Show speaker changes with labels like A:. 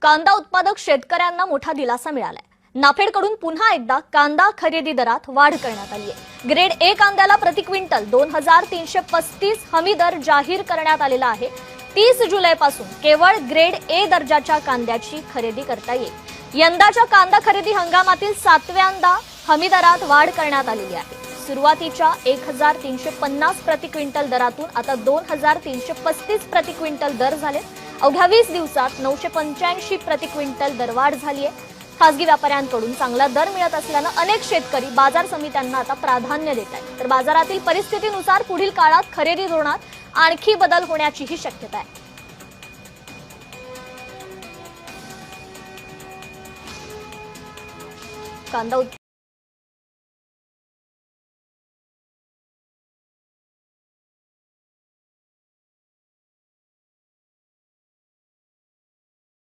A: कांदा उत्पादक शेतकऱ्यांना मोठा दिलासा मिळालाय। नाफेडकडून पुन्हा एकदा कांदा खरेदी दरात वाढ करण्यात आली आहे। ग्रेड ए कांद्याला प्रति क्विंटल 2335 हमी दर जाहीर करण्यात आलेला आहे। 30 जुलैपासून केवळ ग्रेड ए दर्जाच्या कांद्याची खरेदी करता येईल। यंदाच्या कांदा खरेदी हंगामातील 7व्यांदा हमी दरात वाढ करण्यात आलेली आहे। सुरुवातीच्या 1350 प्रति क्विंटल दरातून आता 2335 प्रति क्विंटल दर झाले। अवघ्या 20 दिवसात 985 प्रति क्विंटल दरवाढ झाली आहे। खासगी व्यापाऱ्यांकडून चांगला दर मिळत असल्याने अनेक शेतकरी बाजार समित्यांना आता प्राधान्य देत आहेत। तर बाजारातील परिस्थितीनुसार पुढील काळात खरेदी धोरणात आणखी बदल होण्याचीही शक्यता आहे। कांदा